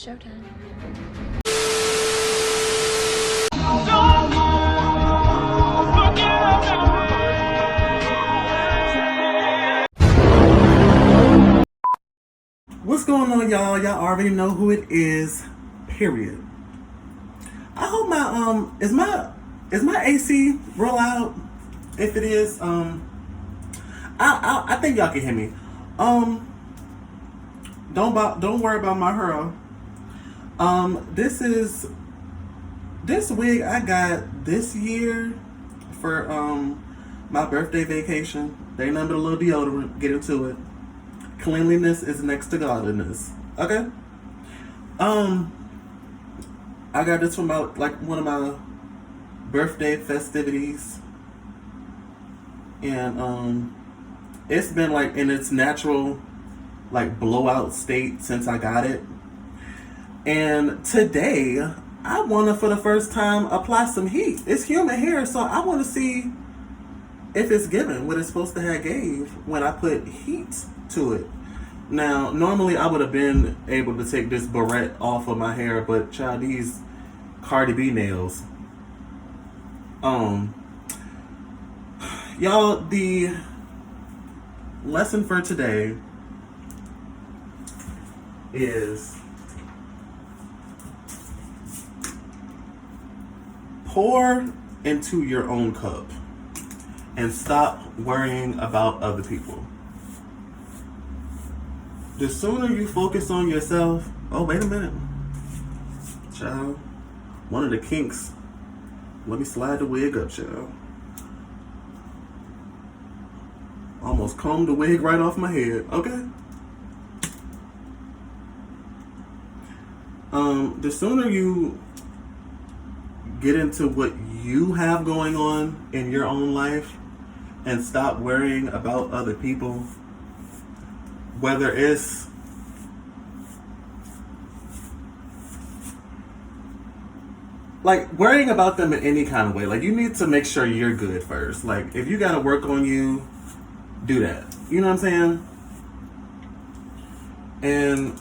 It's showtime. What's going on, y'all? Y'all already know who it is. Period. I hope my is my AC real loud? If it is, I think y'all can hear me. Don't worry about my hurl. This wig I got this year for my birthday vacation. They ain't nothing but a little deodorant. Get into it. Cleanliness is next to godliness. Okay. I got this from one of my birthday festivities, and it's been like in its natural like blowout state since I got it. And today I want to, for the first time, apply some heat. It's human hair, so I want to see if it's given what it's supposed to have gave when I put heat to it. Now, normally I would have been able to take this barrette off of my hair, but child, these Cardi B nails. Y'all, the lesson for today is pour into your own cup and stop worrying about other people. The sooner you focus on yourself, oh, wait a minute. Child, one of the kinks. Let me slide the wig up, child. Almost combed the wig right off my head. Okay. The sooner you get into what you have going on in your own life and stop worrying about other people, whether it's like worrying about them in any kind of way. Like, you need to make sure you're good first. Like, if you gotta work on you, do that. You know what I'm saying? And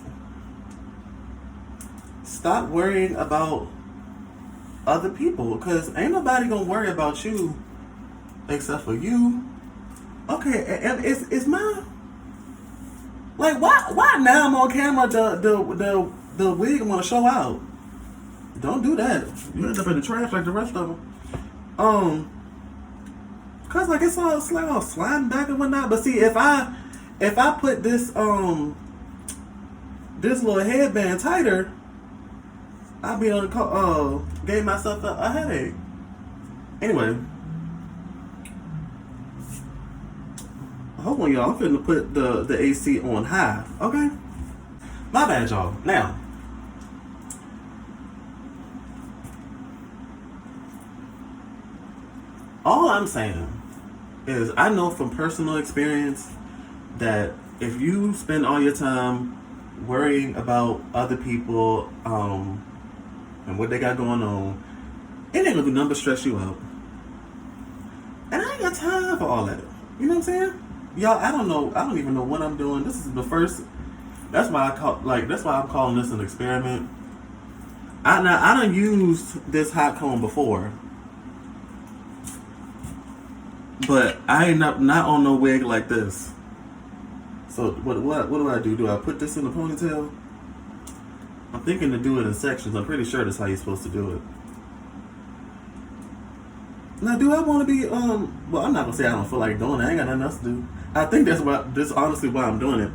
stop worrying about other people, because ain't nobody gonna worry about you except for you. Okay, and it's my like why now I'm on camera the wig want to show out. Don't do that. You end up in the trash like the rest of them. Cause like it's all sliding back and whatnot. But see, if I put this this little headband tighter, I'll be on gave myself a headache. Anyway, hold on, y'all. I'm finna put the AC on high. Okay, my bad, y'all. Now, all I'm saying is I know from personal experience that if you spend all your time worrying about other people and what they got going on, it ain't gonna do nothing but stress you out. And I ain't got time for all that. You know what I'm saying? Y'all, I don't even know what I'm doing. This is the first. That's why I'm calling this an experiment. I done used this hot comb before, but I ain't not on no wig like this. So what do I do? Do I put this in the ponytail? I'm thinking to do it in sections. I'm pretty sure that's how you're supposed to do it. Now, do I want to be well, I'm not gonna say I don't feel like doing it. I ain't got nothing else to do. I think that's honestly why I'm doing it.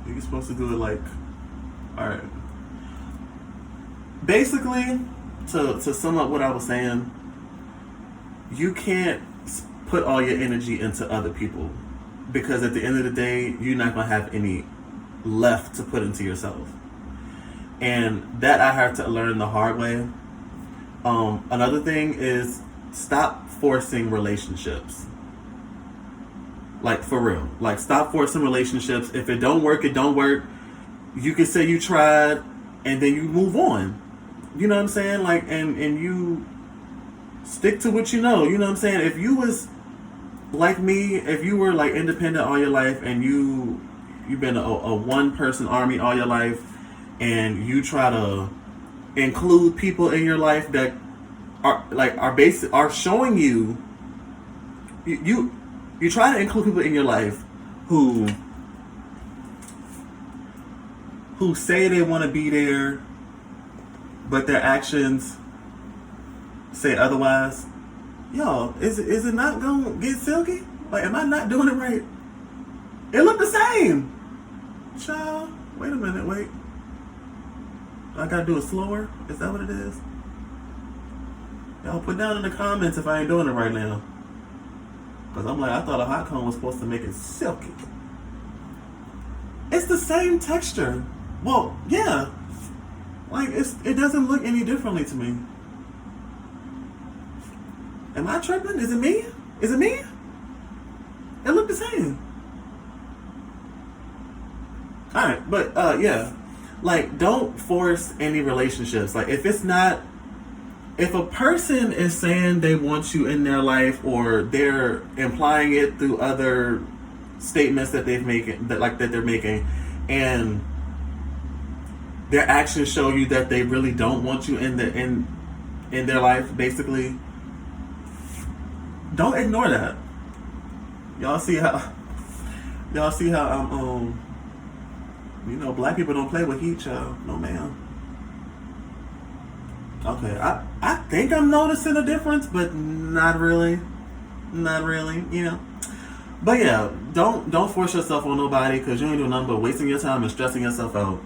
You're supposed to do it like, all right. Basically, to sum up what I was saying, you can't put all your energy into other people, because at the end of the day, you're not gonna have any left to put into yourself. And that I had to learn the hard way. Another thing is stop forcing relationships. Like, for real. Like, stop forcing relationships. If it don't work, it don't work. You can say you tried, and then you move on. You know what I'm saying? Like, and you stick to what you know. You know what I'm saying? If you was like me, if you were like independent all your life and you've been a one person army all your life, and you try to include people in your life that are showing you try to include people in your life who say they want to be there, but their actions say otherwise. Yo, is it not gonna get silky? Like, am I not doing it right? It looked the same. Child, wait a minute, wait. I gotta do it slower? Is that what it is? Y'all put down in the comments if I ain't doing it right now. Because I'm like, I thought a hot comb was supposed to make it silky. It's the same texture. Well, yeah. Like, it doesn't look any differently to me. Am I tripping? Is it me? Is it me? It looked the same. Alright, but yeah. Like, don't force any relationships. Like, if a person is saying they want you in their life, or they're implying it through other statements that they're making, and their actions show you that they really don't want you in their life, basically, don't ignore that. Y'all see how black people don't play with heat, y'all. No, ma'am. Okay, I think I'm noticing a difference, but not really. Not really, But yeah, don't force yourself on nobody, because you ain't doing nothing but wasting your time and stressing yourself out.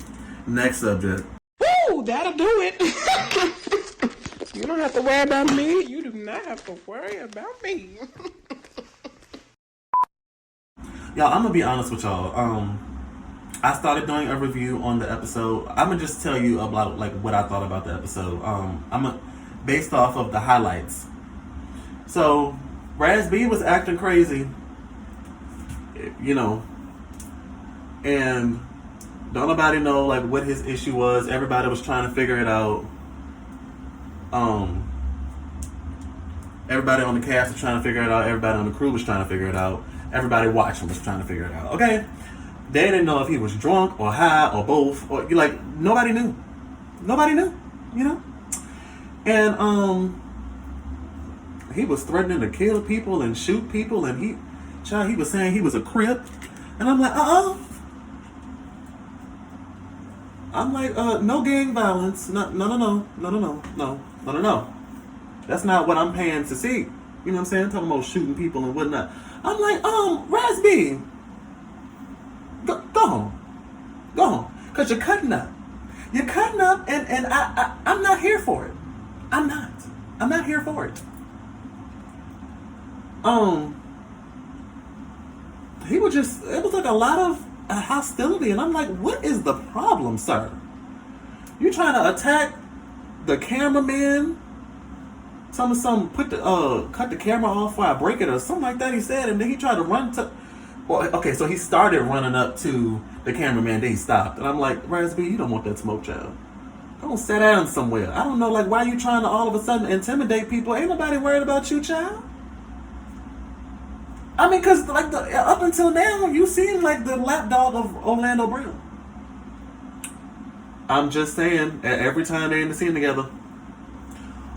Next subject. Woo, that'll do it. You don't have to worry about me. You do not have to worry about me. Y'all, I'm gonna be honest with y'all. I started doing a review on the episode. I'm gonna just tell you about like what I thought about the episode. Based off of the highlights. So, Raz B was acting crazy, and don't nobody know like what his issue was. Everybody was trying to figure it out. Everybody on the cast was trying to figure it out. Everybody on the crew was trying to figure it out. Everybody watching was trying to figure it out. Okay, they didn't know if he was drunk or high or both, or like nobody knew. Nobody knew, and he was threatening to kill people and shoot people, and he was saying he was a Crip, and I'm like, I'm like, no gang violence. No. That's not what I'm paying to see. You know what I'm saying? Talking about shooting people and whatnot. I'm like, Raz B, go home. Go home. Because you're cutting up. You're cutting up, and I'm not here for it. I'm not here for it. It was like a lot of hostility, and I'm like, what is the problem, sir? You trying to attack the cameraman? Cut the camera off while I break it or something like that, he said, and then he tried to run to... Well, okay, so he started running up to the cameraman, then he stopped. And I'm like, Raz B, you don't want that smoke, child. Go sit down somewhere. I don't know, like, why you trying to all of a sudden intimidate people? Ain't nobody worried about you, child. I mean, because like up until now, you seem like the lapdog of Orlando Brown. I'm just saying, every time they're in the scene together,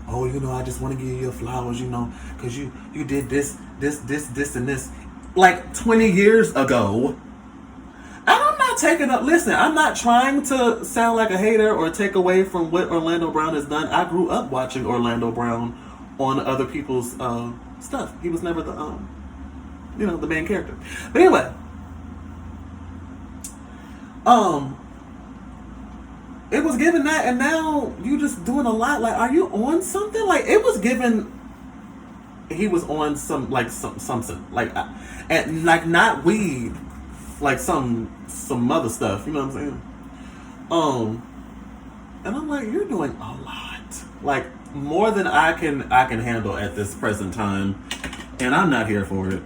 oh, I just want to give you your flowers, because you did this, and this, like 20 years ago. And I'm not taking up. Listen, I'm not trying to sound like a hater or take away from what Orlando Brown has done. I grew up watching Orlando Brown on other people's stuff. He was never the the main character. But anyway, it was given that, and now you just doing a lot. Like, are you on something? Like, it was given. He was on something like, and like not weed, like some other stuff. You know what I'm saying? And I'm like, you're doing a lot, like more than I can handle at this present time, and I'm not here for it.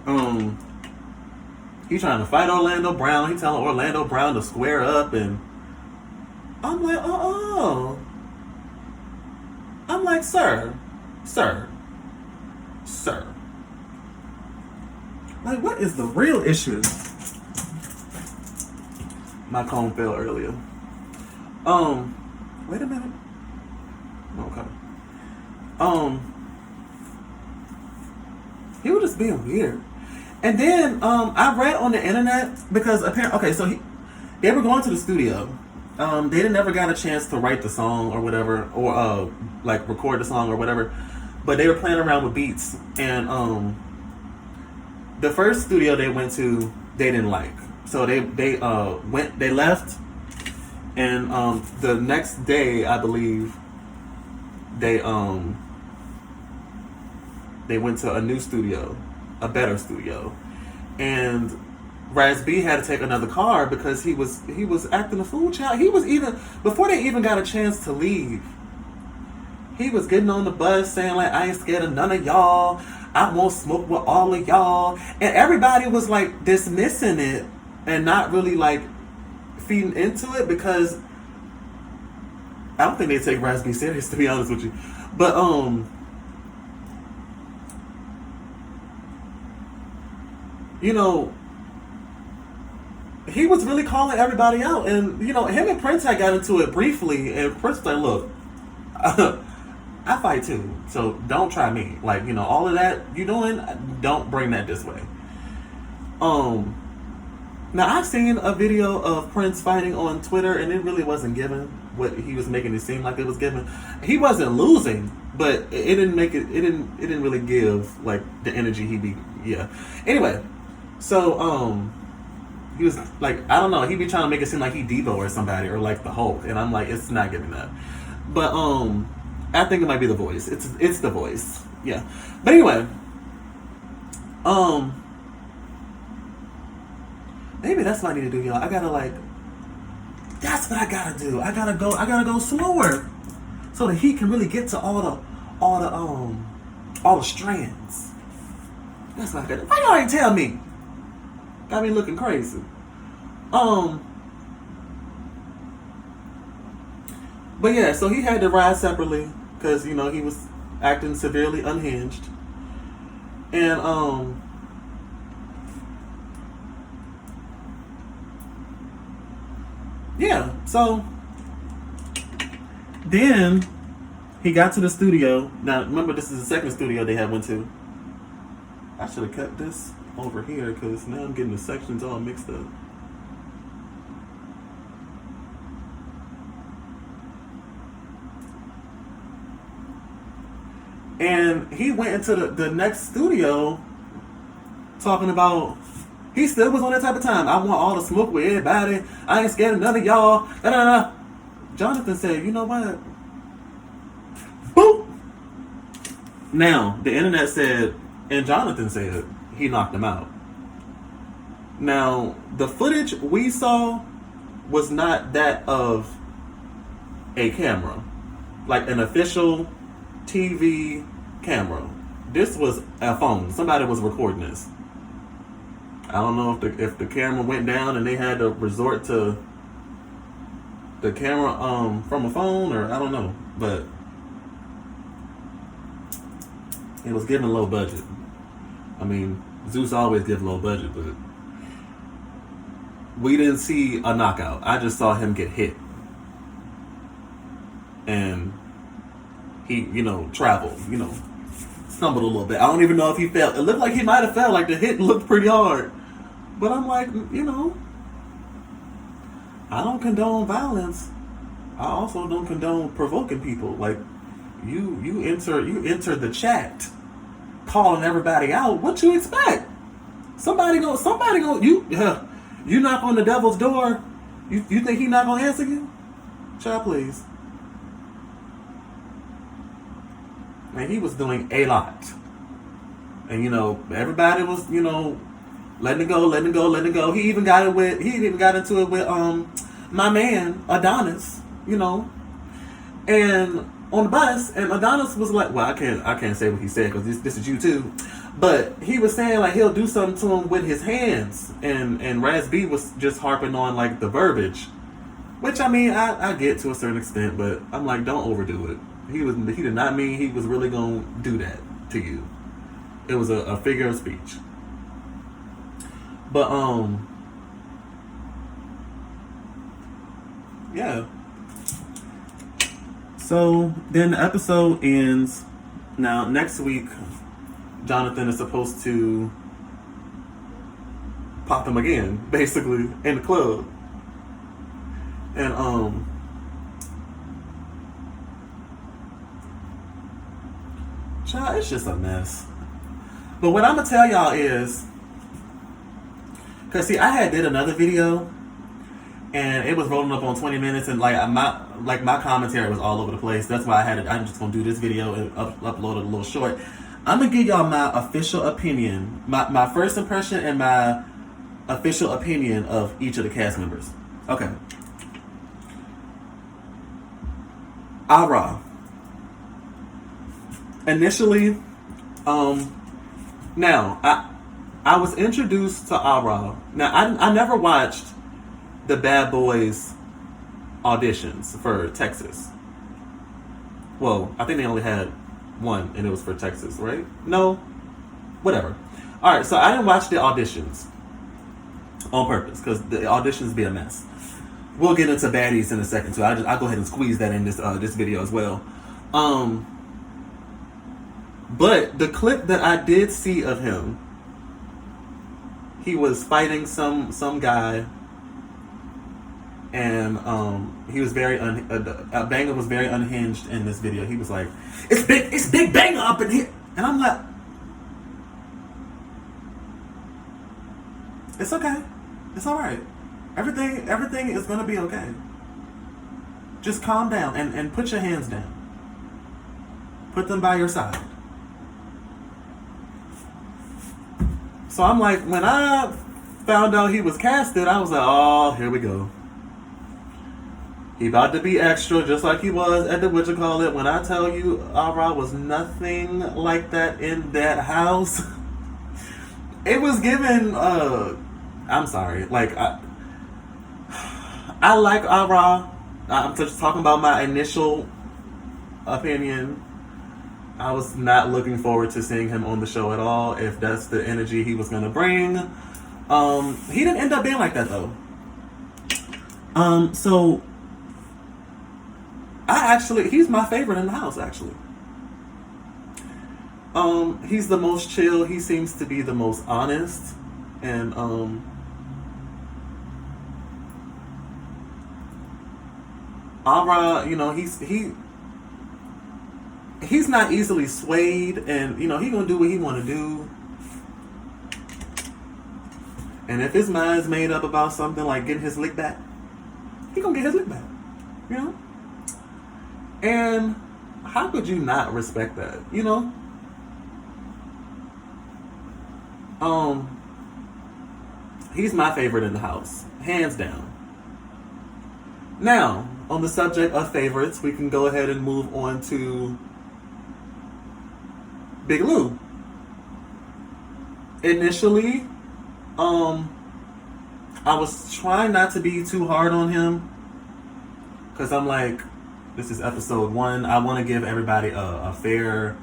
He trying to fight Orlando Brown. He telling Orlando Brown to square up, and I'm like, I'm like, sir. Like, what is the real issue? My comb fell earlier. Wait a minute. Okay. He was just being weird. And then I read on the internet because apparently, okay, so they were going to the studio. They didn't never got a chance to write the song or whatever, or like record the song or whatever. But they were playing around with beats, and the first studio they went to, they didn't like. So they left, and the next day, I believe, they went to a new studio, a better studio, and Raz B had to take another car because he was acting a fool child. He was even before they even got a chance to leave. He was getting on the bus saying like, I ain't scared of none of y'all. I won't smoke with all of y'all. And everybody was like dismissing it and not really like feeding into it because I don't think they take Raz B serious, to be honest with you. But you know, he was really calling everybody out, and you know, him and Prince had got into it briefly, and Prince was like, look, I fight too, so don't try me. Like, you know, all of that you doing, don't bring that this way. Now I've seen a video of Prince fighting on Twitter, and it really wasn't given what he was making it seem like it was given. He wasn't losing, but it didn't make it. It didn't really give like the energy he be. Yeah. Anyway, so he was like, I don't know. He be trying to make it seem like he Devo or somebody or like the Hulk, and I'm like, it's not giving that. But I think it might be the voice. It's the voice. Yeah. But anyway, maybe that's what I need to do, y'all. I gotta like, that's what I gotta do. I gotta go slower, so the heat can really get to all the strands. That's what I gotta. Why y'all ain't tell me? Got me looking crazy. But yeah, so he had to ride separately because you know he was acting severely unhinged, and yeah, so then he got to the studio. Now remember, this is the second studio they had went to. I should have kept this over here because now I'm getting the sections all mixed up. And he went into the next studio talking about, he still was on that type of time. I want all the smoke with everybody. I ain't scared of none of y'all. Da, da, da. Jonathan said, you know what? Boop. Now, the internet said, and Jonathan said, he knocked him out. Now, the footage we saw was not that of a camera. Like an official TV camera. This was a phone. Somebody was recording this. I don't know if the camera went down and they had to resort to the camera from a phone, or I don't know, but it was given low budget. I mean, Zeus always gives low budget, but we didn't see a knockout. I just saw him get hit. And he, you know, traveled, you know, stumbled a little bit. I don't even know if he fell. It looked like he might have fell. Like the hit looked pretty hard. But I'm like, you know, I don't condone violence. I also don't condone provoking people. Like you enter the chat, calling everybody out. What you expect? Somebody go. You knock on the devil's door. You think he not gonna answer you? Child, please. Man, he was doing a lot. And, you know, everybody was, you know, letting it go. He even got into it with my man, Adonis, you know. And on the bus, and Adonis was like, well, I can't say what he said because this is you too. But he was saying like he'll do something to him with his hands. And Raz B was just harping on like the verbiage. Which I mean I get to a certain extent, but I'm like, don't overdo it. He did not mean he was really gonna do that to you. It was a figure of speech. But yeah. So then the episode ends. Now next week, Jonathan is supposed to pop him again, basically, in the club. And child, it's just a mess. But what I'm gonna tell y'all is, cause see, I had did another video, and it was rolling up on 20 minutes, and my commentary was all over the place. That's why I'm just gonna do this video and upload it a little short. I'm gonna give y'all my official opinion, my first impression, and my official opinion of each of the cast members. Okay. Ara. Initially, now I was introduced to Ara. Now I never watched the Bad Boys auditions for Texas. Well, I think they only had one, and it was for Texas, right? No, whatever. All right, so I didn't watch the auditions on purpose because the auditions be a mess. We'll get into Baddies in a second too. I'll go ahead and squeeze that in this video as well. But the clip that I did see of him, he was fighting some guy, and he was very Banger was very unhinged in this video. He was like, "It's big Banger up in here," and I'm like, "It's okay, it's all right. Everything is gonna be okay. Just calm down and put your hands down. Put them by your side." So I'm like, when I found out he was casted, I was like, oh, here we go. He about to be extra, just like he was at the whatchamacallit. When I tell you, Ara was nothing like that in that house. It was given, I'm sorry, like, I like Ara. I'm just talking about my initial opinion. I was not looking forward to seeing him on the show at all, if that's the energy he was going to bring. He didn't end up being like that, though. So, he's my favorite in the house, actually. He's the most chill. He seems to be the most honest. And, Ara, you know, he's not easily swayed, and you know he gonna do what he want to do. And if his mind's made up about something like getting his lick back, he gonna get his lick back. You know. And how could you not respect that? You know. He's my favorite in the house, hands down. Now, on the subject of favorites, we can go ahead and move on to Big Lou. Initially, I was trying not to be too hard on him, because I'm like, this is episode 1. I want to give everybody a fair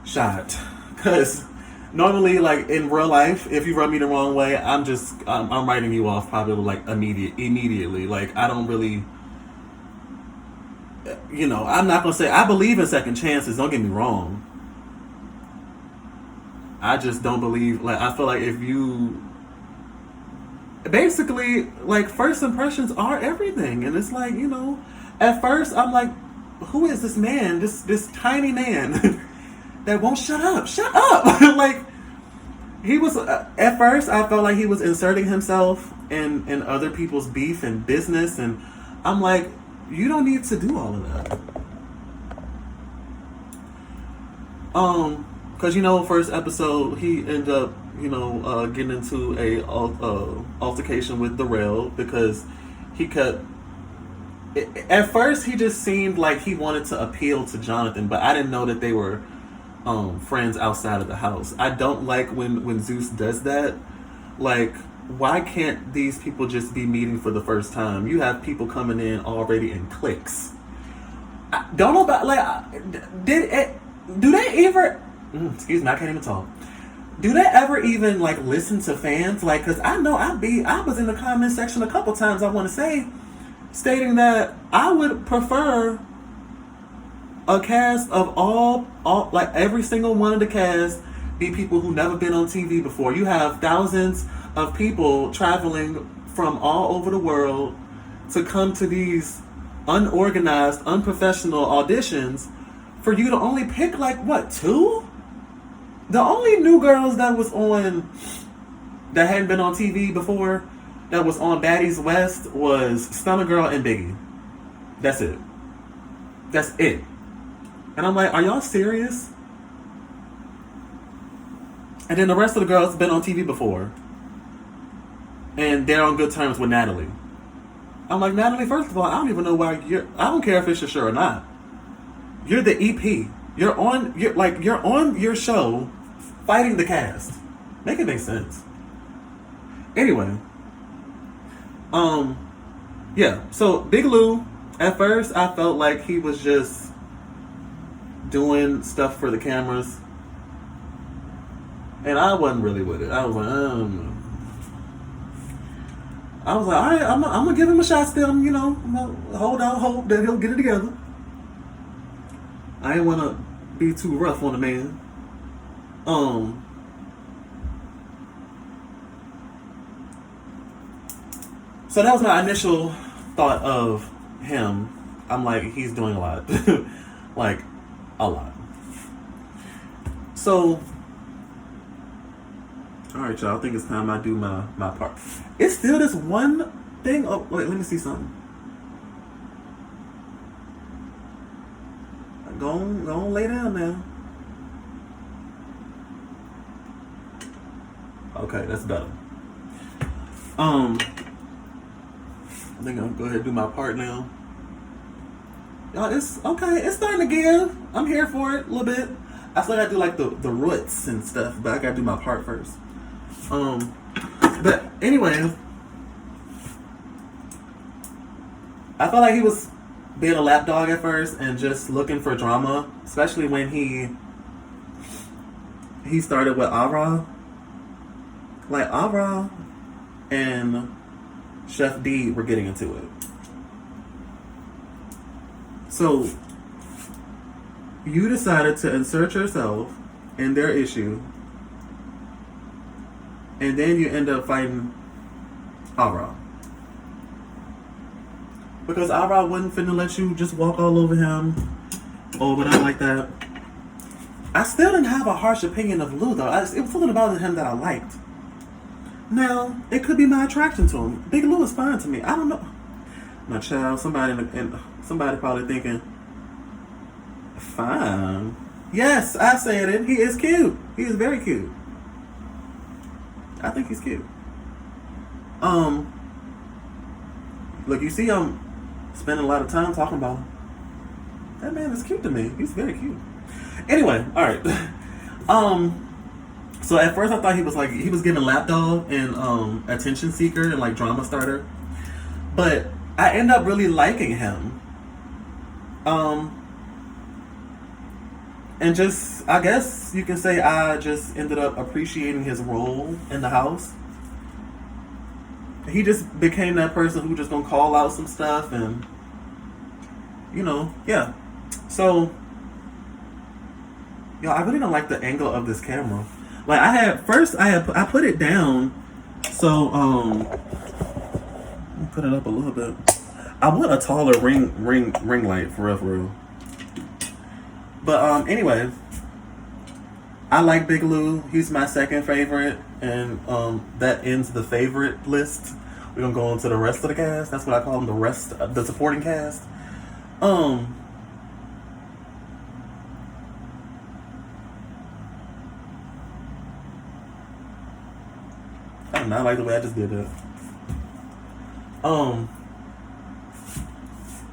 shot, because normally, like in real life, if you rub me the wrong way, I'm writing you off probably like immediately. Like I don't really, you know, I'm not gonna say I believe in second chances. Don't get me wrong. I just don't believe. Like I feel like if you, basically, like first impressions are everything, and it's like, you know, at first I'm like, who is this man? This tiny man. That won't shut up. Shut up! Like, he was, at first, I felt like he was inserting himself in other people's beef and business, and I'm like, you don't need to do all of that. Because, you know, first episode, he ended up, you know, getting into a altercation with Darrell, because he kept, at first, he just seemed like he wanted to appeal to Jonathan, but I didn't know that they were friends outside of the house. I don't like when Zeus does that. Like, why can't these people just be meeting for the first time? You have people coming in already in cliques. I don't know about, like, do they ever, excuse me, I can't even talk. do they ever even like listen to fans? Like, cause I know I was in the comment section a couple times, I want to say, stating that I would prefer a cast of all like every single one of the cast be people who never been on TV before. You have thousands of people traveling from all over the world to come to these unorganized, unprofessional auditions for you to only pick like what, 2? The only new girls that was on that hadn't been on TV before that was on Baddies West was Stunner Girl and Biggie. That's it. That's it. And I'm like, are y'all serious? And then the rest of the girls have been on TV before. And they're on good terms with Natalie. I'm like, Natalie, first of all, I don't even know why I don't care if it's your show or not. You're the EP. You're on your show fighting the cast. Make it make sense. Anyway. Yeah. So Big Lou, at first I felt like he was just doing stuff for the cameras. And I wasn't really with it. I was like, all right, I'm gonna give him a shot still, you know. Hold out hope that he'll get it together. I didn't want to be too rough on the man. So that was my initial thought of him. I'm like, he's doing a lot. Like, a lot. So, alright, y'all. I think it's time I do my part. It's still this one thing. Oh, wait, let me see something. Go on, lay down now. Okay, that's better. I think I'll go ahead and do my part now. Y'all, it's okay. It's starting to give. I'm here for it a little bit. I still gotta do like the roots and stuff, but I gotta do my part first. But anyway, I felt like he was being a lapdog at first and just looking for drama, especially when he started with Ara. Like Ara and Chef D were getting into it. So you decided to insert yourself in their issue, and then you end up fighting Ara. Because Ara wasn't finna let you just walk all over him or whatever like that. I still didn't have a harsh opinion of Lou though. It was something about him that I liked. Now, it could be my attraction to him. Big Lou is fine to me. I don't know. My child, somebody probably thinking, fine. Yes, I said it. He is cute. He is very cute. I think he's cute. Look, you see I'm spending a lot of time talking about him. That man is cute to me. He's very cute. Anyway, alright. So at first I thought he was giving lapdog and attention seeker and like drama starter. But I end up really liking him. And just, I guess you can say I just ended up appreciating his role in the house. He just became that person who just gonna call out some stuff and, you know, yeah. So, yo, I really don't like the angle of this camera. Like I put it down, so let me put it up a little bit. I want a taller ring light for real. But anyway, I like Big Lou. He's my second favorite, and that ends the favorite list. We're gonna go on to the rest of the cast. That's what I call them, the supporting cast. I do not like the way I just did that.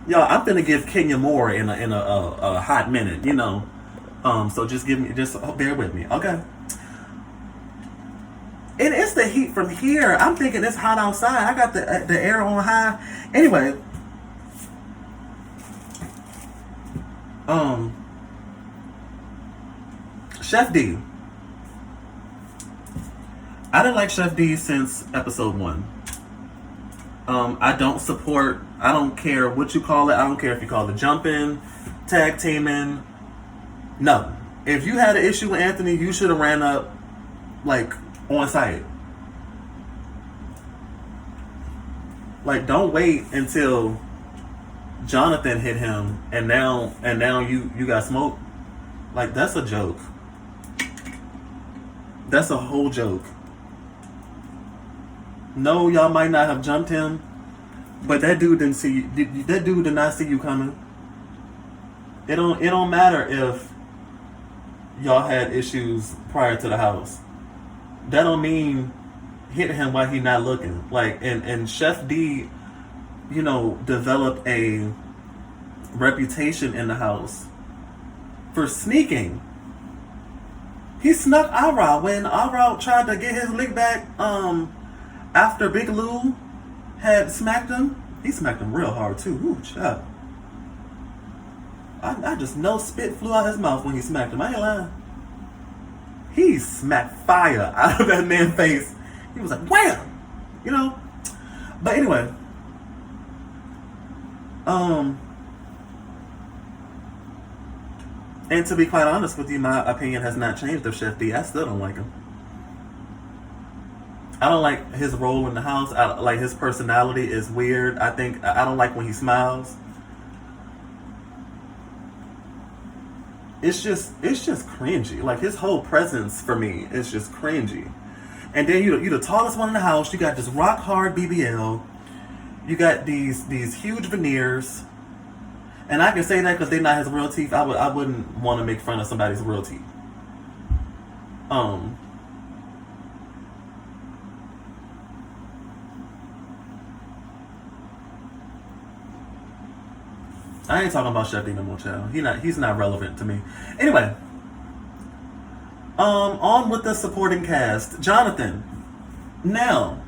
Y'all, I'm finna give Kenya more in a hot minute, you know. So just bear with me, okay? And it's the heat from here. I'm thinking it's hot outside. I got the air on high. Anyway, Chef D. I didn't like Chef D since episode 1. I don't care what you call it. I don't care if you call it jumping, tag teaming. No. If you had an issue with Anthony, you should have ran up, like, on site. Like, don't wait until Jonathan hit him and now you got smoke. Like, that's a joke. That's a whole joke. No, y'all might not have jumped him, but that dude didn't see you. That dude did not see you coming. It don't matter if y'all had issues prior to the house. That don't mean hit him while he not looking. Like, and Chef D, developed a reputation in the house for sneaking. He snuck Ara when Ara tried to get his lick back after Big Lou had smacked him. He smacked him real hard too. Ooh, child. I just know spit flew out his mouth when he smacked him. I ain't lying. He smacked fire out of that man's face. He was like, wham! But anyway. And to be quite honest with you, my opinion has not changed of Chef D. I still don't like him. I don't like his role in the house. Like his personality is weird. I don't like when he smiles. It's just cringy. Like his whole presence for me is just cringy. And then you're the tallest one in the house. You got this rock hard BBL. You got these huge veneers. And I can say that because they're not his real teeth. I wouldn't want to make fun of somebody's real teeth. I ain't talking about Chef D no more, child. He's not relevant to me. Anyway. On with the supporting cast. Jonathan. Now,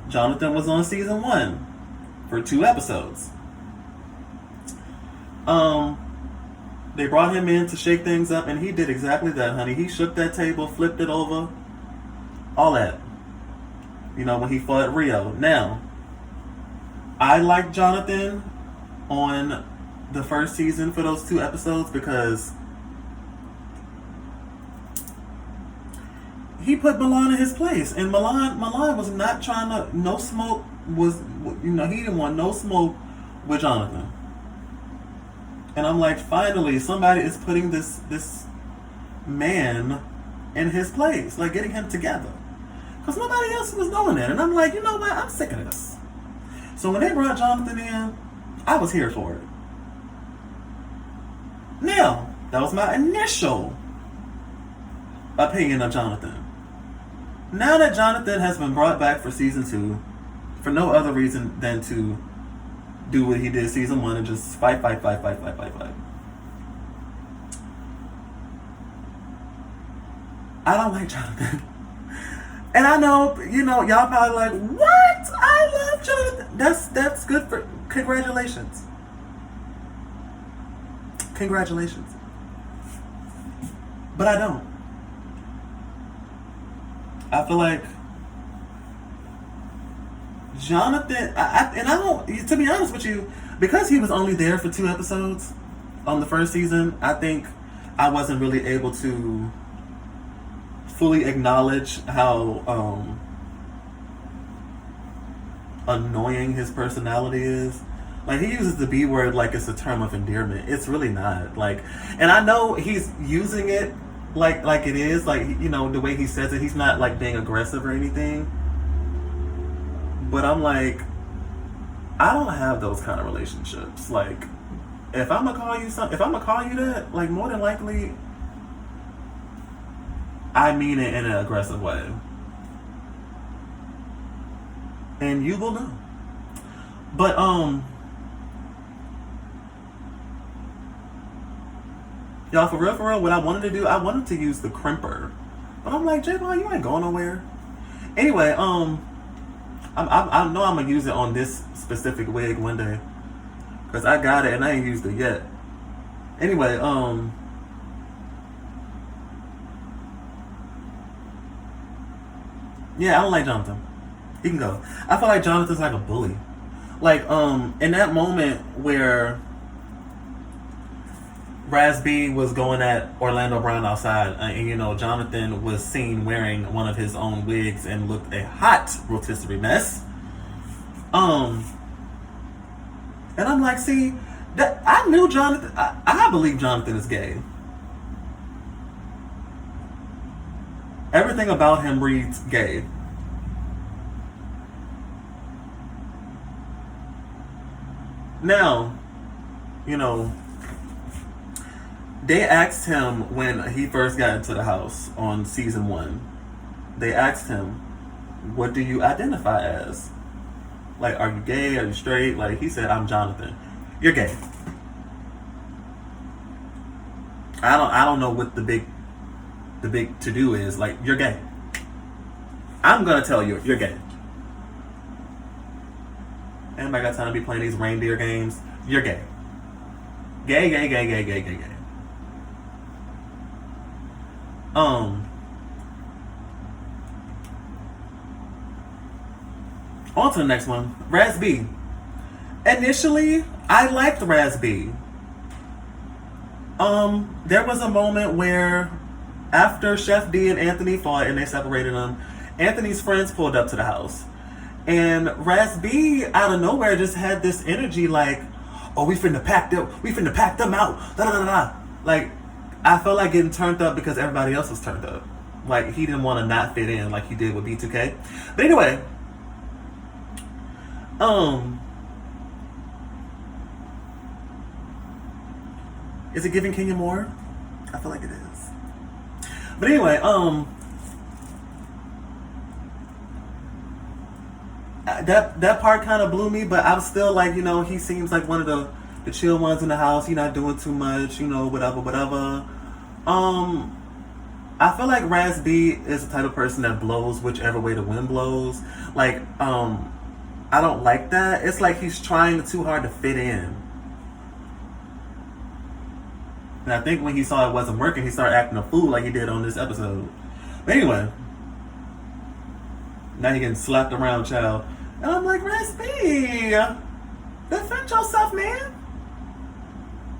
Jonathan was on season 1 for 2 episodes. They brought him in to shake things up, and he did exactly that, honey. He shook that table, flipped it over, all that. When he fought Rio. Now, I like Jonathan on the first season for those 2 episodes because he put Milan in his place, and Milan was not trying to. No smoke was, he didn't want no smoke with Jonathan. And I'm like, finally, somebody is putting this man in his place, like getting him together, because nobody else was doing that. And I'm like, you know what? I'm sick of this. So when they brought Jonathan in, I was here for it. Now, that was my initial opinion of Jonathan. Now that Jonathan has been brought back for season 2, for no other reason than to do what he did season 1 and just fight. I don't like Jonathan. And I know, y'all probably like, what? I love Jonathan. That's good for, congratulations. Congratulations. But I don't. I feel like Jonathan, to be honest with you, because he was only there for 2 episodes on the first season, I think I wasn't really able to fully acknowledge how annoying his personality is. Like, he uses the B word like it's a term of endearment. It's really not. Like, and I know he's using it like it is, like, the way he says it, he's not like being aggressive or anything. But I'm like, I don't have those kind of relationships. Like, if I'm gonna call you that, like, more than likely, I mean it in an aggressive way. And you will know. But, y'all, for real, what I wanted to do, I wanted to use the crimper. But I'm like, J-Ball, you ain't going nowhere. Anyway, I know I'm going to use it on this specific wig one day. Because I got it and I ain't used it yet. Anyway, I Yeah, I don't like Jonathan. He can go. I feel like Jonathan's like a bully. Like, in that moment where Raz B was going at Orlando Brown outside, and you know, Jonathan was seen wearing one of his own wigs and looked a hot rotisserie mess. And I'm like, see, that I knew Jonathan. I believe Jonathan is gay. Everything about him reads gay. Now, you know, they asked him when he first got into the house on season 1. They asked him, "What do you identify as? Like, are you gay? Are you straight?" Like, he said, "I'm Jonathan." You're gay. I don't know what the big to do is. Like, you're gay. I'm gonna tell you, you're gay. Anybody got time to be playing these reindeer games? You're gay. Gay, gay, gay, gay, gay, gay, gay. On to the next one. Raz B. Initially, I liked Raz B. There was a moment where after Chef D and Anthony fought and they separated them, Anthony's friends pulled up to the house. And Raz B out of nowhere just had this energy like, "Oh, we finna pack them out. Da da da da." Like, I felt like getting turned up because everybody else was turned up. Like, he didn't want to not fit in like he did with B2K. But anyway, is it giving Kenya more? I feel like it is. But anyway, that part kind of blew me, but I was still like, you know, he seems like one of the chill ones in the house. He's not doing too much, you know, whatever. I feel like Raz B is the type of person that blows whichever way the wind blows. Like, I don't like that. It's like he's trying too hard to fit in. And I think when he saw it wasn't working, he started acting a fool like he did on this episode. But anyway, now he getting slapped around, child. And I'm like, Raz B, defend yourself, man.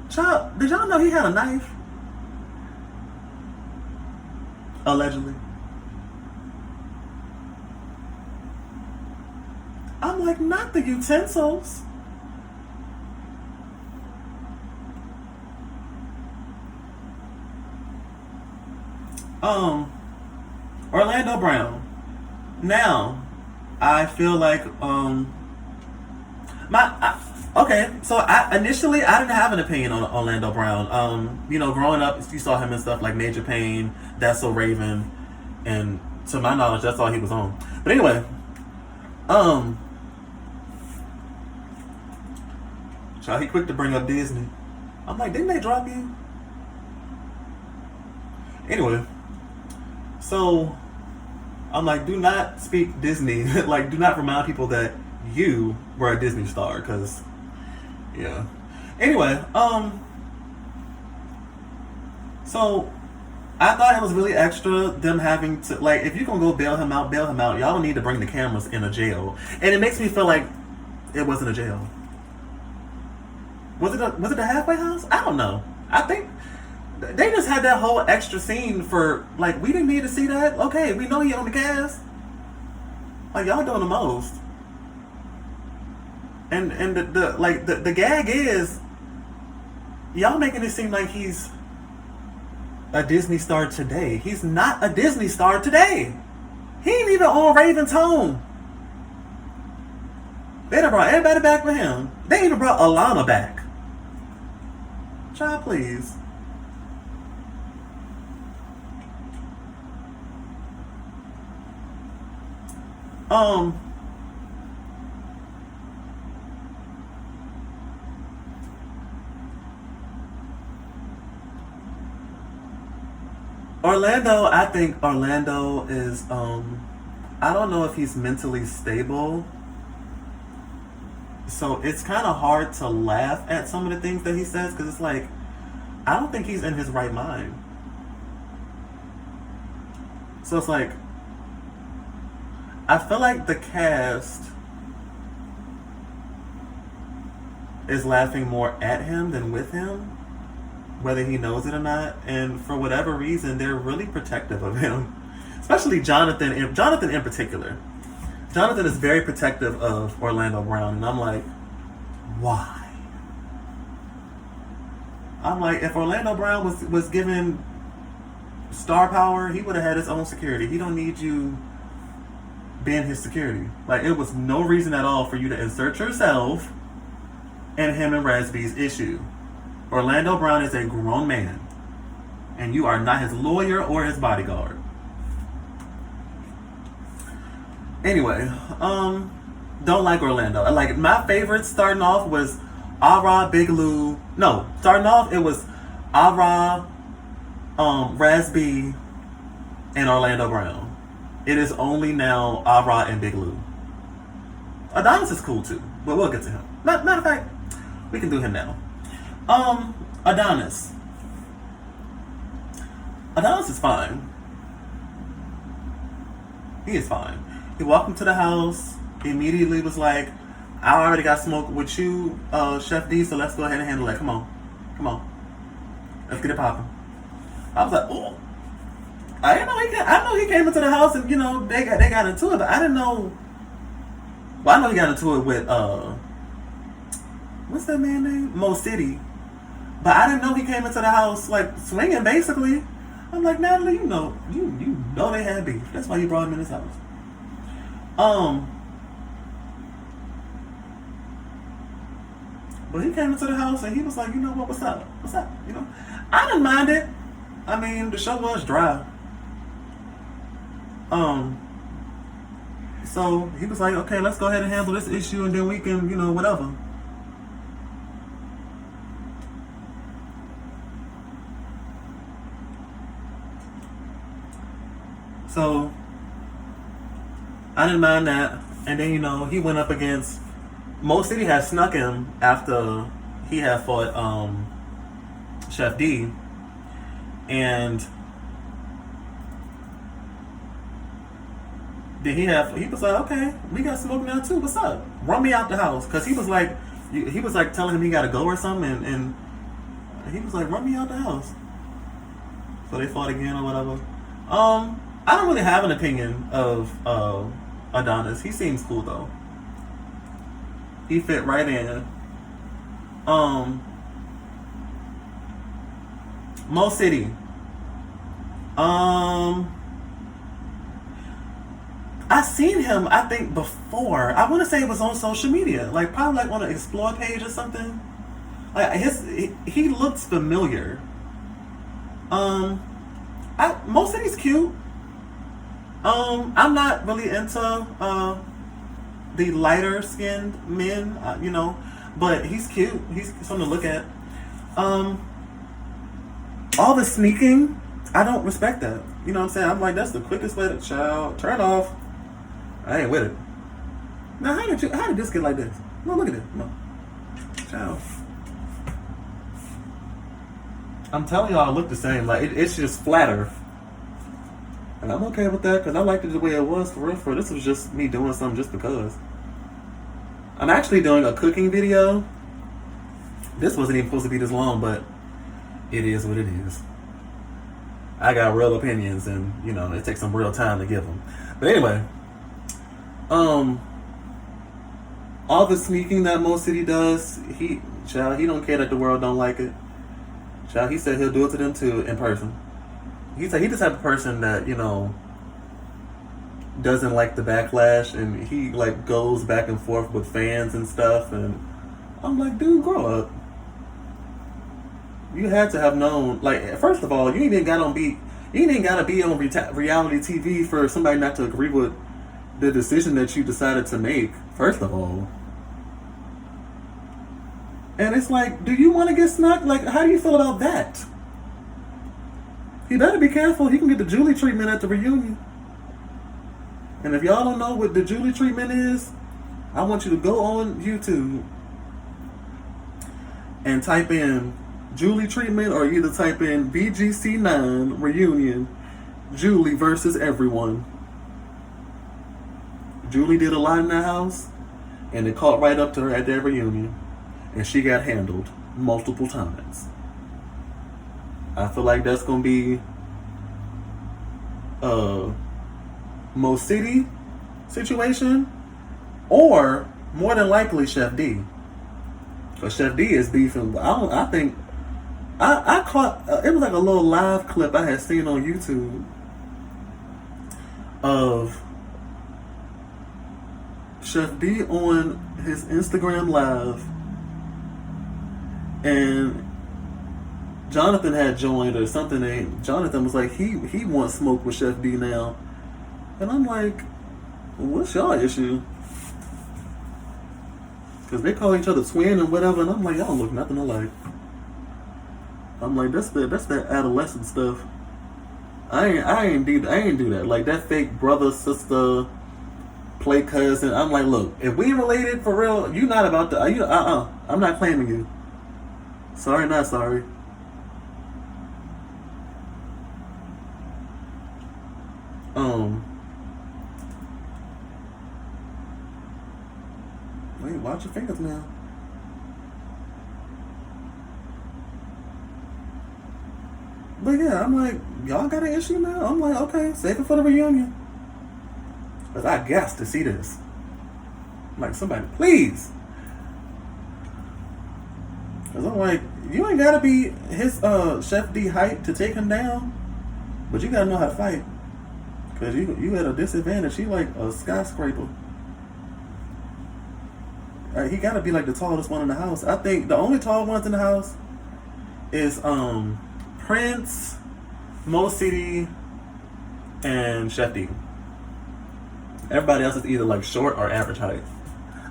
Child, did y'all know he had a knife? Allegedly. I'm like, not the utensils. Orlando Brown. Now, I feel like okay. So initially I didn't have an opinion on Orlando Brown. You know, growing up, you saw him in stuff like Major Payne, That's So Raven, and to my knowledge, that's all he was on. But anyway, he quick to bring up Disney. I'm like, didn't they drop you? Anyway, so I'm like, do not speak Disney. Like, do not remind people that you were a Disney star, because, yeah. Anyway, so I thought it was really extra them having to, like, if you're gonna go bail him out. Y'all don't need to bring the cameras in a jail. And it makes me feel like it wasn't a jail. Was it a halfway house? I don't know. I think they just had that whole extra scene for, like, we didn't need to see that. Okay, we know he on the cast. Like, y'all doing the most. And the gag is, y'all making it seem like he's a Disney star today. He's not a Disney star today. He ain't even on Raven's home. They done brought everybody back with him. They even brought Alana back. Child, please. Orlando, I think Orlando is, I don't know if he's mentally stable. So it's kind of hard to laugh at some of the things that he says, because it's like, I don't think he's in his right mind. So it's like, I feel like the cast is laughing more at him than with him, whether he knows it or not. And for whatever reason, they're really protective of him, especially Jonathan. Jonathan in particular. Jonathan is very protective of Orlando Brown, and I'm like, why? I'm like, if Orlando Brown was given star power, he would have had his own security. He don't need you being his security. Like, it was no reason at all for you to insert yourself in him and Raspy's issue. Orlando Brown is a grown man, and you are not his lawyer or his bodyguard. Anyway, don't like Orlando. Like, my favorite starting off was Ara, Big Lou. No, starting off it was Ara, Raspy, and Orlando Brown. It is only now Ara and Big Lou. Adonis is cool too, but we'll get to him. Matter of fact, we can do him now. Adonis. Adonis is fine. He is fine. He walked into the house, immediately was like, I already got smoke with you, Chef D, so let's go ahead and handle it. Come on. Let's get it popping. I was like, oh. I know he came into the house and, they got into it, but I didn't know. Well, I know he got into it with, what's that man's name? Mo City. But I didn't know he came into the house, like, swinging, basically. I'm like, Natalie, you know they had beef. That's why you brought him in his house. But he came into the house and he was like, you know what, what's up? I didn't mind it. I mean, the show was dry. So he was like, okay, let's go ahead and handle this issue and then we can, whatever. So I didn't mind that. And then, he went up against Mo City had snuck him after he had fought Chef D. And then he was like, okay, we got smoke now too. What's up? Run me out the house. Cause he was like telling him he gotta go or something, and he was like, run me out the house. So they fought again or whatever. I don't really have an opinion of Adonis. He seems cool though. He fit right in. Mo City. I seen him, I think, before. I want to say it was on social media, like probably like on an Explore page or something. Like he looks familiar. Mo City's cute. I'm not really into the lighter skinned men, but he's cute. He's something to look at. All the sneaking, I don't respect that. You know what I'm saying? I'm like, that's the quickest way to turn off. I ain't with it. Now, how did this get like this? No, look at it. No. Child. I'm telling y'all, I look the same. Like, it's just flatter. And I'm okay with that because I liked it the way it was for real. This was just me doing something just because. I'm actually doing a cooking video. This wasn't even supposed to be this long, but it is what it is. I got real opinions and, it takes some real time to give them. But anyway, all the sneaking that Mo City does, he don't care that the world don't like it. Child, he said he'll do it to them too in person. He said he's the type of person that, doesn't like the backlash, and he like goes back and forth with fans and stuff, and I'm like, dude, grow up. You had to have known, like, first of all, you ain't even gotta be on reality TV for somebody not to agree with the decision that you decided to make, first of all. And it's like, do you want to get snuck? Like, how do you feel about that? He better be careful. He can get the Julie treatment at the reunion. And if y'all don't know what the Julie treatment is, I want you to go on YouTube and type in Julie treatment, or either type in BGC9 reunion, Julie versus everyone. Julie did a lot in that house, and it caught right up to her at that reunion, and she got handled multiple times. I feel like that's gonna be a Mo City situation, or more than likely Chef D. Because Chef D is beefing. I think I caught it was like a little live clip I had seen on YouTube of Chef D on his Instagram live, and Jonathan had joined or something, and Jonathan was like, he wants smoke with Chef D now. And I'm like, what's y'all issue? Because they call each other twin and whatever, and I'm like, y'all don't look nothing alike. I'm like, that's that adolescent stuff. I ain't do that. Like that fake brother, sister, play cousin. I'm like, look, if we related for real, you not about to, I'm not claiming you. Sorry, not sorry. Wait, watch your fingers now. But yeah, I'm like, y'all got an issue now? I'm like, okay, save it for the reunion. Because I guess to see this. I'm like, somebody, please. Because I'm like, you ain't got to be his Chef D height to take him down. But you got to know how to fight. Because you at a disadvantage. He like a skyscraper. He got to be like the tallest one in the house. I think the only tall ones in the house is Prince, Mo City, and Chef D. Everybody else is either like short or average height.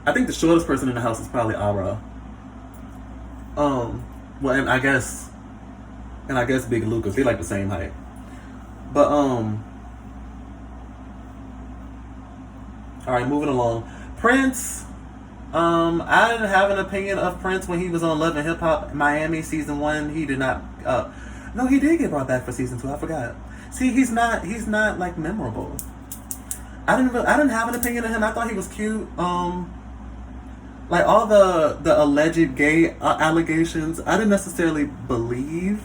I think the shortest person in the house is probably Ara. Well, and I guess Big Lucas. They like the same height. But all right, moving along. Prince. I didn't have an opinion of Prince when he was on Love and Hip Hop Miami season 1. He did not. No, he did get brought back for season 2. I forgot. See, he's not like memorable. I didn't have an opinion of him. I thought he was cute. Like all the alleged gay allegations, I didn't necessarily believe.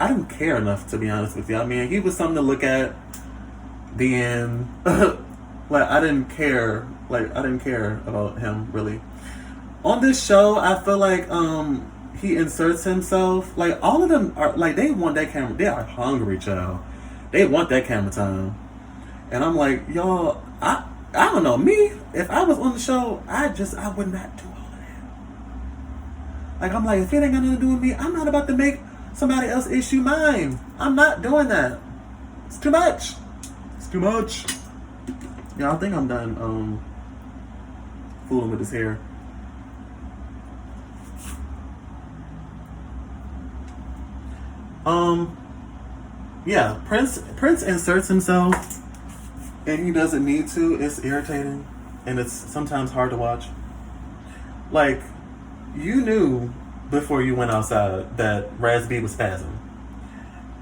I didn't care enough, to be honest with you. I mean, he was something to look at. The end. Like I didn't care about him really. On this show, I feel like he inserts himself. Like all of them are like they want that camera. They are hungry, child. They want that camera time. And I'm like, y'all, I don't know. Me, if I was on the show, I would not do all of that. Like I'm like, if it ain't got nothing to do with me, I'm not about to make somebody else's issue mine. I'm not doing that. It's too much. It's too much. Yeah, I think I'm done fooling with his hair. Yeah, Prince inserts himself and he doesn't need to. It's irritating and it's sometimes hard to watch. Like, you knew before you went outside that Raz B was spazzing.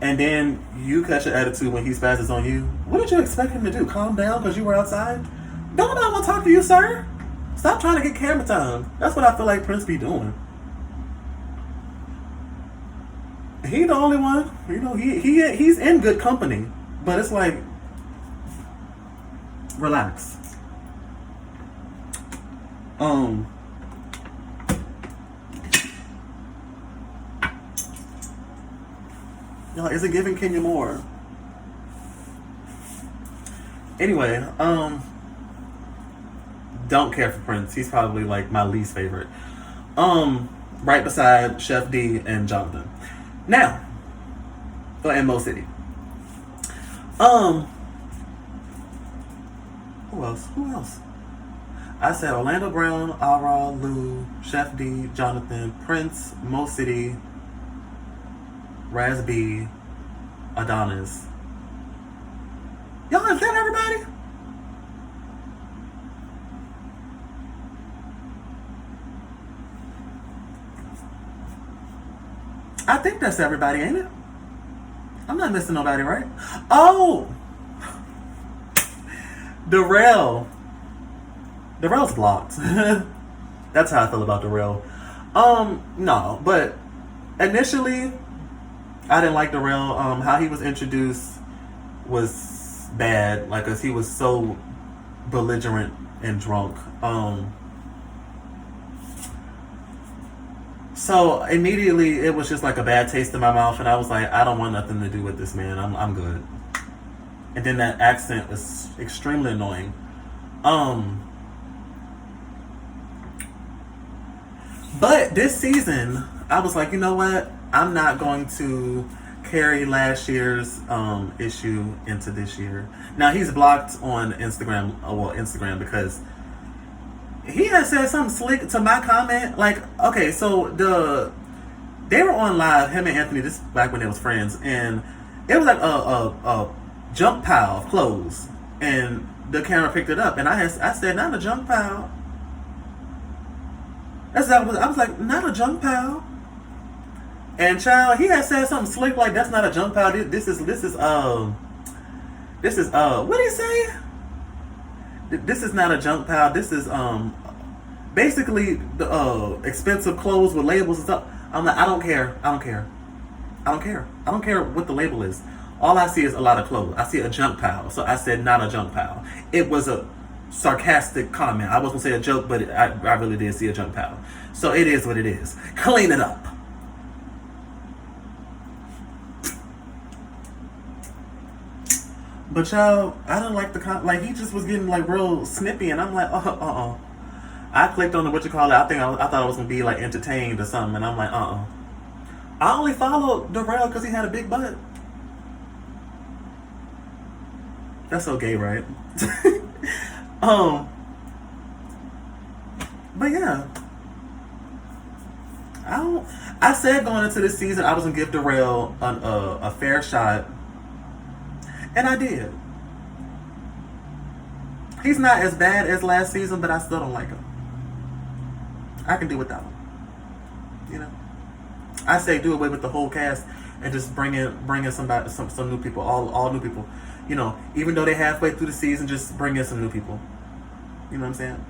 And then you catch your attitude when he spazzes on you. What did you expect him to do? Calm down because you were outside? Don't nobody want to talk to you, sir. Stop trying to get camera time. That's what I feel like Prince be doing. He the only one. You know, he's in good company. But it's like, relax. Y'all, is it giving Kenya Moore? Anyway, don't care for Prince. He's probably like my least favorite. Right beside Chef D and Jonathan. Now, and Mo City. Who else? I said Orlando Brown, Ara, Lou, Chef D, Jonathan, Prince, Mo City, Raz B, Adonis. Y'all, is that everybody? I think that's everybody, ain't it? I'm not missing nobody, right? Oh! Darrell's blocked. That's how I feel about Darrell. No, but initially, I didn't like Darrell. How he was introduced was bad. Like, cause he was so belligerent and drunk. So immediately it was just like a bad taste in my mouth, and I was like, I don't want nothing to do with this man. I'm good. And then that accent was extremely annoying. But this season, I was like, you know what? I'm not going to carry last year's issue into this year. Now he's blocked on Instagram, Instagram, because he had said something slick to my comment. Like, okay, so they were on live, him and Anthony, this back when they was friends, and it was like a junk pile of clothes, and the camera picked it up, and I said, not a junk pile. I was like, not a junk pile. And child, he had said something slick like, that's not a junk pile. This is what did he say? This is not a junk pile. This is basically the expensive clothes with labels and stuff. I'm like, I don't care what the label is. All I see is a lot of clothes. I see a junk pile. So I said, not a junk pile. It was a sarcastic comment. I wasn't gonna say a joke, but I really did see a junk pile. So it is what it is. Clean it up. But y'all, I don't like the like he just was getting like real snippy, and I'm like, I clicked on the I thought I was gonna be like entertained or something, and I'm like, I only followed Darrell because he had a big butt. That's so gay, right? But yeah, I said going into this season I was gonna give Darrell a fair shot, and I did. He's not as bad as last season, but I still don't like him. I can do without him. You know, I say do away with the whole cast and just bring in somebody, some new people, all new people. You know, even though they're halfway through the season, just bring in some new people. You know what I'm saying?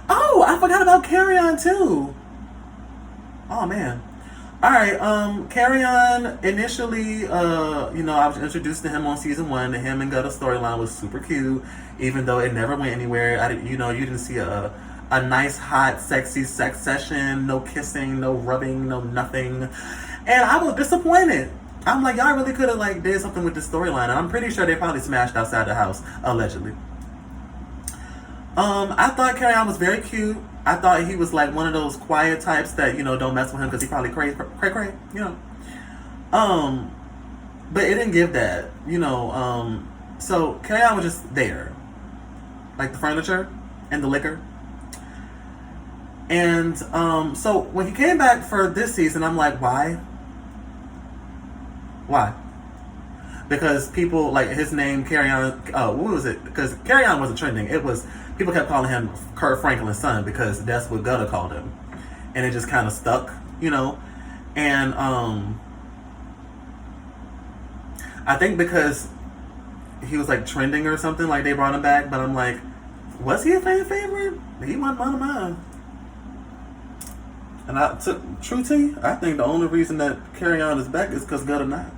Oh, I forgot about Carry On too. Oh man. All right, Carry On. Initially, I was introduced to him on season 1. The him and Gutta storyline was super cute, even though it never went anywhere. You didn't see a nice, hot, sexy sex session. No kissing, no rubbing, no nothing, and I was disappointed. I'm like, y'all really could have like did something with this storyline. And I'm pretty sure they probably smashed outside the house, allegedly. I thought Carry On was very cute. I thought he was like one of those quiet types that, don't mess with him because he probably cray, but it didn't give that, so Carry On was just there. Like the furniture and the liquor. And, so when he came back for this season, I'm like, why? Why? Because people, like his name, Carry On, what was it? Because Carry On wasn't trending. It was, people kept calling him Kurt Franklin's son because that's what Gutta called him. And it just kind of stuck, And I think because he was like trending or something, like they brought him back. But I'm like, was he a fan favorite? He wasn't one of mine. And true tea, I think the only reason that Carry On is back is because Gutta not.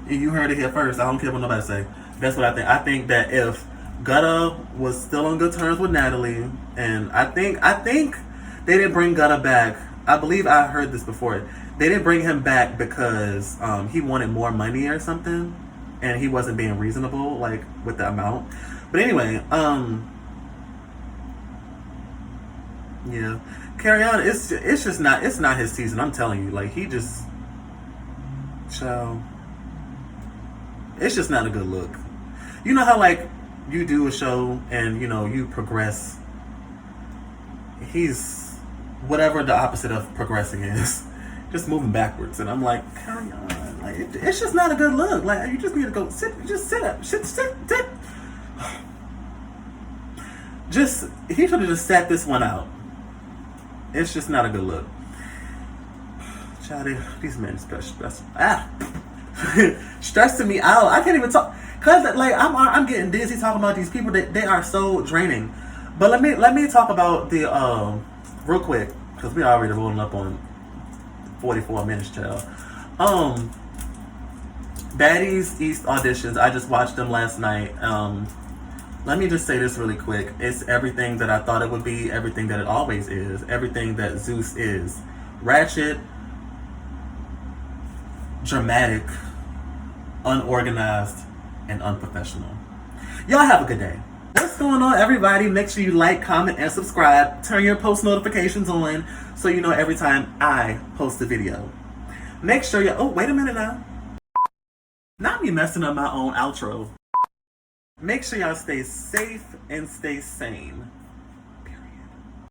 You heard it here first. I don't care what nobody say. That's what I think. I think that if Gutta was still on good terms with Natalie, and I think they didn't bring Gutta back. I believe I heard this before. They didn't bring him back because he wanted more money or something, and he wasn't being reasonable like with the amount. But anyway, yeah, Carry On. It's just not. It's not his season. I'm telling you. Like he just, it's just not a good look. You know how like you do a show and you progress. He's whatever the opposite of progressing is, just moving backwards. And I'm like, Carry On. Like it's just not a good look. Like you just need to go sit. Just sit up. Sit. Just he should have just sat this one out. It's just not a good look. Child, these men stressing me out. I can't even talk. Cause like I'm getting dizzy talking about these people that they are so draining. But let me talk about the real quick because we already rolling up on 44 minutes, child. Baddies East auditions. I just watched them last night. Let me just say this really quick. It's everything that I thought it would be, everything that it always is, everything that Zeus is. Ratchet, dramatic, unorganized, and unprofessional. Y'all have a good day. What's going on, everybody? Make sure you like, comment, and subscribe. Turn your post notifications on so you know every time I post a video. Make sure you... Oh, wait a minute now. Not me messing up my own outro. Make sure y'all stay safe and stay sane.